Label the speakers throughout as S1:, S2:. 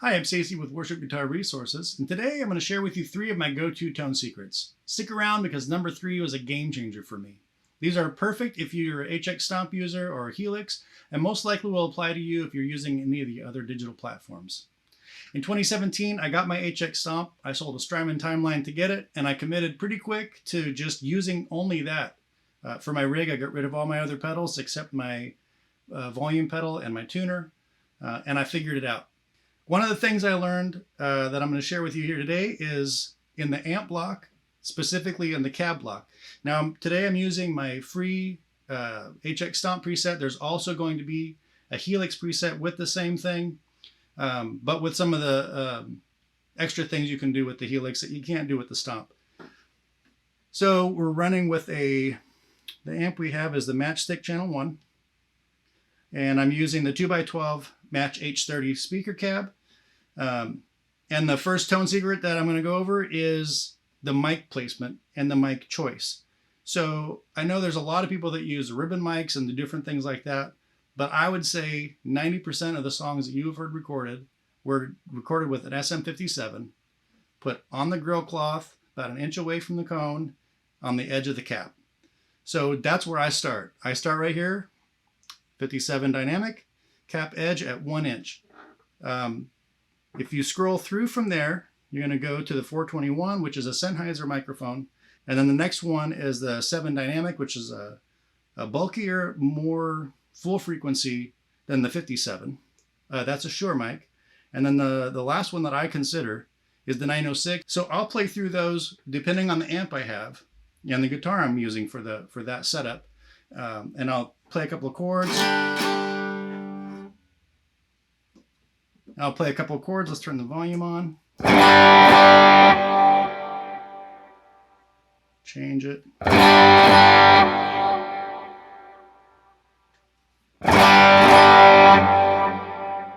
S1: Hi, I'm Stacy with Worship Guitar Resources, and today I'm going to share with you 3 of my go-to tone secrets. Stick around because number 3 was a game changer for me. These are perfect if you're an HX Stomp user or a Helix, and most likely will apply to you if you're using any of the other digital platforms. In 2017, I got my HX Stomp. I sold a Strymon Timeline to get it, and I committed pretty quick to just using only that. For my rig, I got rid of all my other pedals except my volume pedal and my tuner, and I figured it out. One of the things I learned that I'm going to share with you here today is in the amp block, specifically in the cab block. Now, today I'm using my free HX Stomp preset. There's also going to be a Helix preset with the same thing, but with some of the extra things you can do with the Helix that you can't do with the Stomp. So we're running with the amp we have is the Matchstick Channel 1, and I'm using the 2x12 Match H30 speaker cab. And the first tone secret that I'm going to go over is the mic placement and the mic choice. So I know there's a lot of people that use ribbon mics and do different things like that, but I would say 90% of the songs that you have heard recorded were recorded with an SM57, put on the grill cloth about an inch away from the cone on the edge of the cap. So that's where I start. I start right here, 57 dynamic, cap edge at 1 inch. If you scroll through from there, you're going to go to the 421, which is a Sennheiser microphone. And then the next one is the 7 dynamic, which is a bulkier, more full frequency than the 57. That's a Shure mic. And then the last one that I consider is the 906. So I'll play through those depending on the amp I have and the guitar I'm using for that setup. And I'll play a couple of chords. I'll play a couple of chords. Let's turn the volume on. Change it.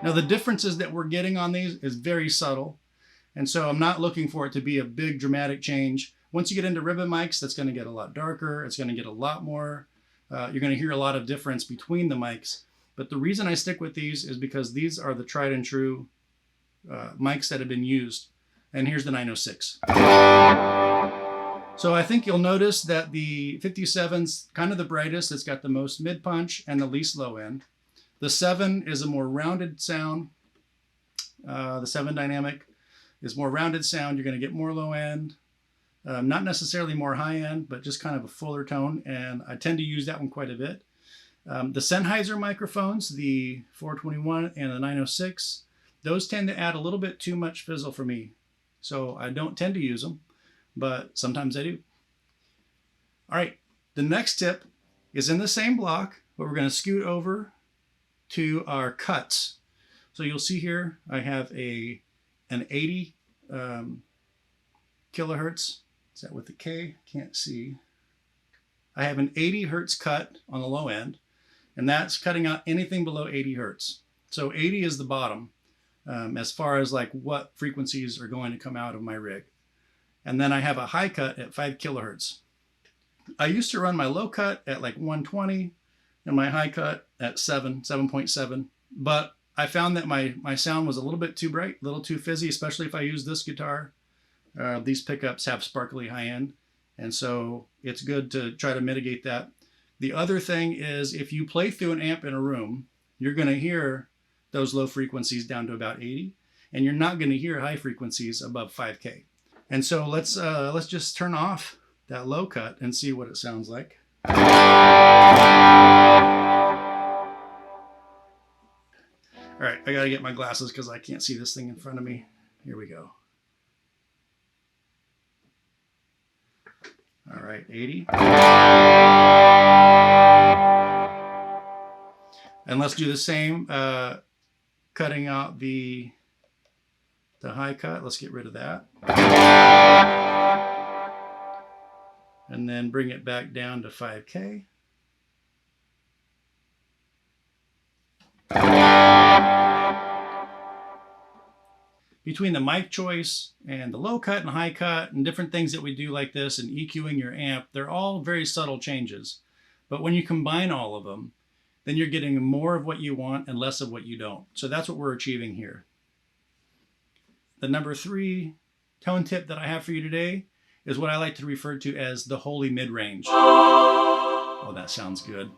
S1: Now the differences that we're getting on these is very subtle. And so I'm not looking for it to be a big dramatic change. Once you get into ribbon mics, that's going to get a lot darker. It's going to get a lot more. You're going to hear a lot of difference between the mics. But the reason I stick with these is because these are the tried and true mics that have been used. And here's the 906. So I think you'll notice that the 57's kind of the brightest. It's got the most mid punch and the least low end. The 7 is a more rounded sound. The 7 dynamic is more rounded sound. You're going to get more low end. Not necessarily more high end, but just kind of a fuller tone. And I tend to use that one quite a bit. The Sennheiser microphones, the 421 and the 906, those tend to add a little bit too much fizzle for me. So I don't tend to use them, but sometimes I do. All right, the next tip is in the same block, but we're going to scoot over to our cuts. So you'll see here I have an 80 kilohertz. Is that with the K? Can't see. I have an 80 hertz cut on the low end, and that's cutting out anything below 80 hertz. So 80 is the bottom as far as like what frequencies are going to come out of my rig. And then I have a high cut at 5 kilohertz. I used to run my low cut at like 120 and my high cut at 7.7. But I found that my sound was a little bit too bright, a little too fizzy, especially if I use this guitar. These pickups have sparkly high end. And so it's good to try to mitigate that. The other thing is if you play through an amp in a room, you're going to hear those low frequencies down to about 80, and you're not going to hear high frequencies above 5K. And so let's just turn off that low cut and see what it sounds like. All right, I got to get my glasses because I can't see this thing in front of me. Here we go. All right, 80. And let's do the same, cutting out the high cut. Let's get rid of that. And then bring it back down to 5K. Between the mic choice and the low cut and high cut and different things that we do like this and EQing your amp, they're all very subtle changes. But when you combine all of them, then you're getting more of what you want and less of what you don't. So that's what we're achieving here. the number 3 tone tip that I have for you today is what I like to refer to as the holy mid-range. Oh, that sounds good.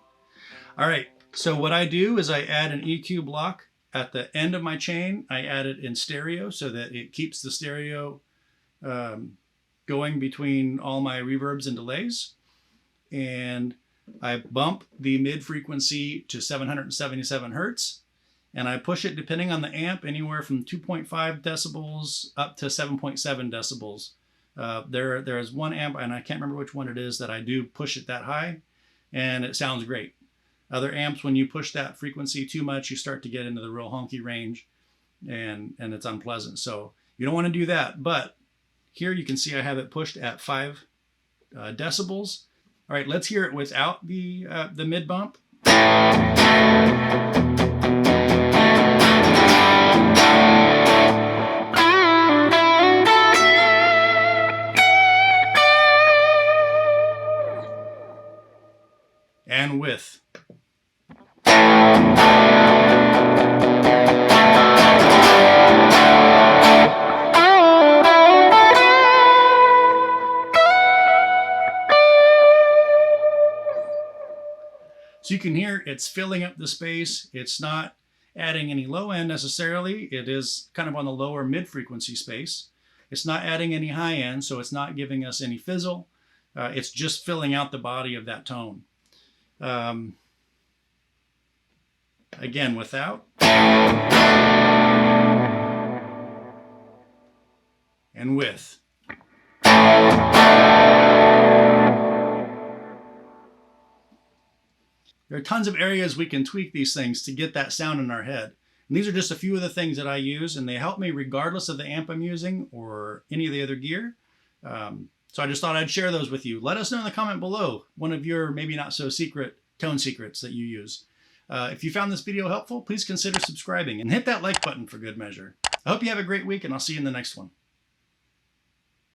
S1: All right, so what I do is I add an EQ block at the end of my chain. I add it in stereo so that it keeps the stereo going between all my reverbs and delays. And I bump the mid frequency to 777 hertz. And I push it, depending on the amp, anywhere from 2.5 decibels up to 7.7 decibels. There is one amp, and I can't remember which one it is, that I do push it that high, and it sounds great. Other amps, when you push that frequency too much, you start to get into the real honky range, and it's unpleasant. So you don't want to do that. But here you can see I have it pushed at 5 decibels. All right, let's hear it without the mid bump. And with. So you can hear it's filling up the space. It's not adding any low end necessarily. It is kind of on the lower mid frequency space. It's not adding any high end, so it's not giving us any fizzle. It's just filling out the body of that tone. Again, without. And with. There are tons of areas we can tweak these things to get that sound in our head. And these are just a few of the things that I use, and they help me regardless of the amp I'm using or any of the other gear. So I just thought I'd share those with you. Let us know in the comment below one of your maybe not so secret tone secrets that you use. If you found this video helpful, please consider subscribing and hit that like button for good measure. I hope you have a great week, and I'll see you in the next one.